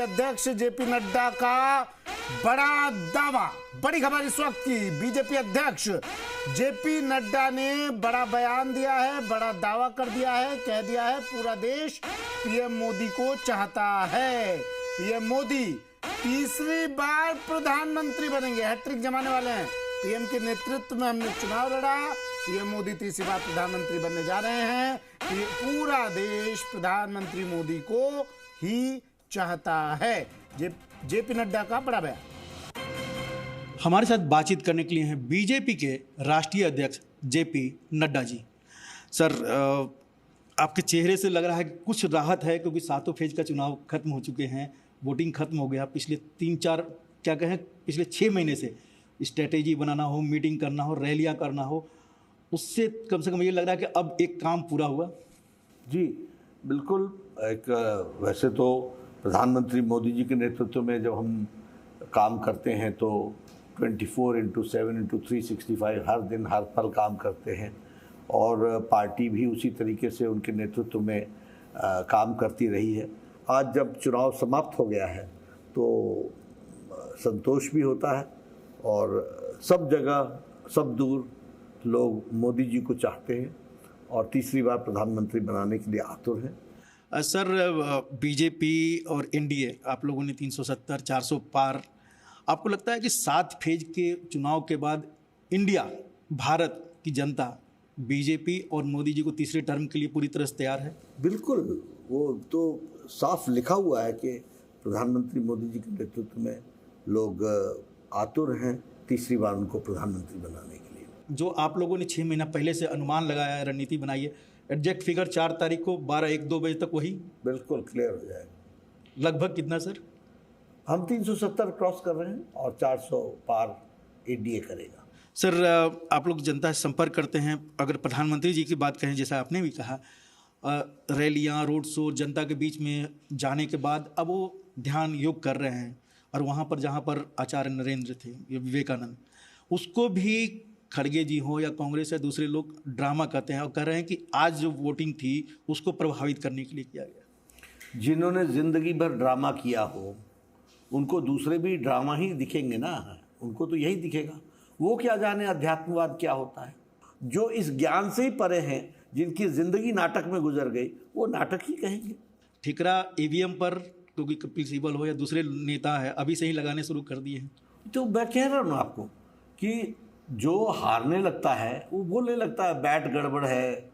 अध्यक्ष जेपी नड्डा का बड़ा दावा। बड़ी खबर इस वक्त की, बीजेपी अध्यक्ष जेपी नड्डा ने बड़ा बयान दिया है, बड़ा दावा कर दिया है, कह दिया है पूरा देश पीएम मोदी को चाहता है। पीएम मोदी तीसरी बार प्रधानमंत्री बनेंगे, हैट्रिक जमाने वाले हैं। पीएम के नेतृत्व में हमने चुनाव लड़ा, पीएम मोदी तीसरी बार प्रधानमंत्री बनने जा रहे हैं। पूरा देश प्रधानमंत्री मोदी को ही चाहता है। जेपी नड्डा का बड़ा बयान। हमारे साथ बातचीत करने के लिए हैं बीजेपी के राष्ट्रीय अध्यक्ष जेपी नड्डा जी। सर, आपके चेहरे से लग रहा है कि कुछ राहत है, क्योंकि सातों फेज का चुनाव खत्म हो चुके हैं, वोटिंग खत्म हो गया। पिछले 3-4 क्या कहें, पिछले 6 महीने से स्ट्रेटेजी बनाना हो, मीटिंग करना हो, रैलियां करना हो, उससे कम से कम ये लग रहा है कि अब एक काम पूरा हुआ। जी बिल्कुल। वैसे तो प्रधानमंत्री मोदी जी के नेतृत्व में जब हम काम करते हैं तो 24/7/365 हर दिन हर पल काम करते हैं, और पार्टी भी उसी तरीके से उनके नेतृत्व में काम करती रही है। आज जब चुनाव समाप्त हो गया है तो संतोष भी होता है, और सब जगह सब दूर लोग मोदी जी को चाहते हैं और तीसरी बार प्रधानमंत्री बनाने के लिए आतुर हैं। सर, बीजेपी और एनडीए आप लोगों ने 370-400 पार। आपको लगता है कि 7 फेज के चुनाव के बाद इंडिया, भारत की जनता बीजेपी और मोदी जी को तीसरे टर्म के लिए पूरी तरह से तैयार है? बिल्कुल, वो तो साफ लिखा हुआ है कि प्रधानमंत्री मोदी जी के नेतृत्व में लोग आतुर हैं तीसरी बार उनको प्रधानमंत्री बनाने के लिए। जो आप लोगों ने 6 महीना पहले से अनुमान लगाया है, रणनीति बनाई है, एग्जैक्ट फिगर 4 तारीख को 12-1-2 बजे तक वही बिल्कुल क्लियर हो जाएगा। लगभग कितना सर? हम 370 क्रॉस कर रहे हैं और 400 पार एनडीए करेगा। सर, आप लोग जनता से संपर्क करते हैं, अगर प्रधानमंत्री जी की बात करें, जैसा आपने भी कहा, रैलियां, रोड शो, जनता के बीच में जाने के बाद अब वो ध्यान योग कर रहे हैं, और वहाँ पर जहाँ पर आचार्य नरेंद्र थे, विवेकानंद, उसको भी खड़गे जी हो या कांग्रेस या दूसरे लोग ड्रामा कहते हैं और कह रहे हैं कि आज जो वोटिंग थी उसको प्रभावित करने के लिए किया गया। जिन्होंने जिंदगी भर ड्रामा किया हो उनको दूसरे भी ड्रामा ही दिखेंगे ना, उनको तो यही दिखेगा। वो क्या जाने अध्यात्मवाद क्या होता है। जो इस ज्ञान से ही परे हैं, जिनकी जिंदगी नाटक में गुजर गई, वो नाटक ही कहेंगे। ठिकरा ईवीएम पर, क्योंकि कपिल सिब्बल हो या दूसरे नेता है, अभी से ही लगाने शुरू कर दिए हैं। तो मैं कह रहा हूँ आपको कि जो हारने लगता है वो बोलने लगता है बैट गड़बड़ है,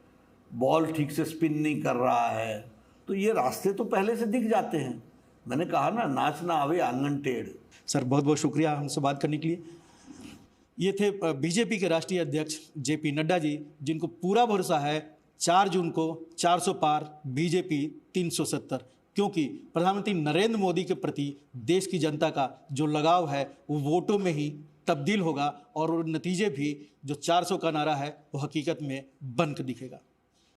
बॉल ठीक से स्पिन नहीं कर रहा है। तो ये रास्ते तो पहले से दिख जाते हैं। मैंने कहा ना, नाच ना आवे आंगन टेढ़। सर, बहुत बहुत शुक्रिया हमसे बात करने के लिए। ये थे बीजेपी के राष्ट्रीय अध्यक्ष जेपी नड्डा जी, जिनको पूरा भरोसा है 4 जून को 400 पार, बीजेपी 370, क्योंकि प्रधानमंत्री नरेंद्र मोदी के प्रति देश की जनता का जो लगाव है वो वोटों में ही तब्दील होगा, और नतीजे भी जो 400 का नारा है वो हकीकत में बनकर दिखेगा।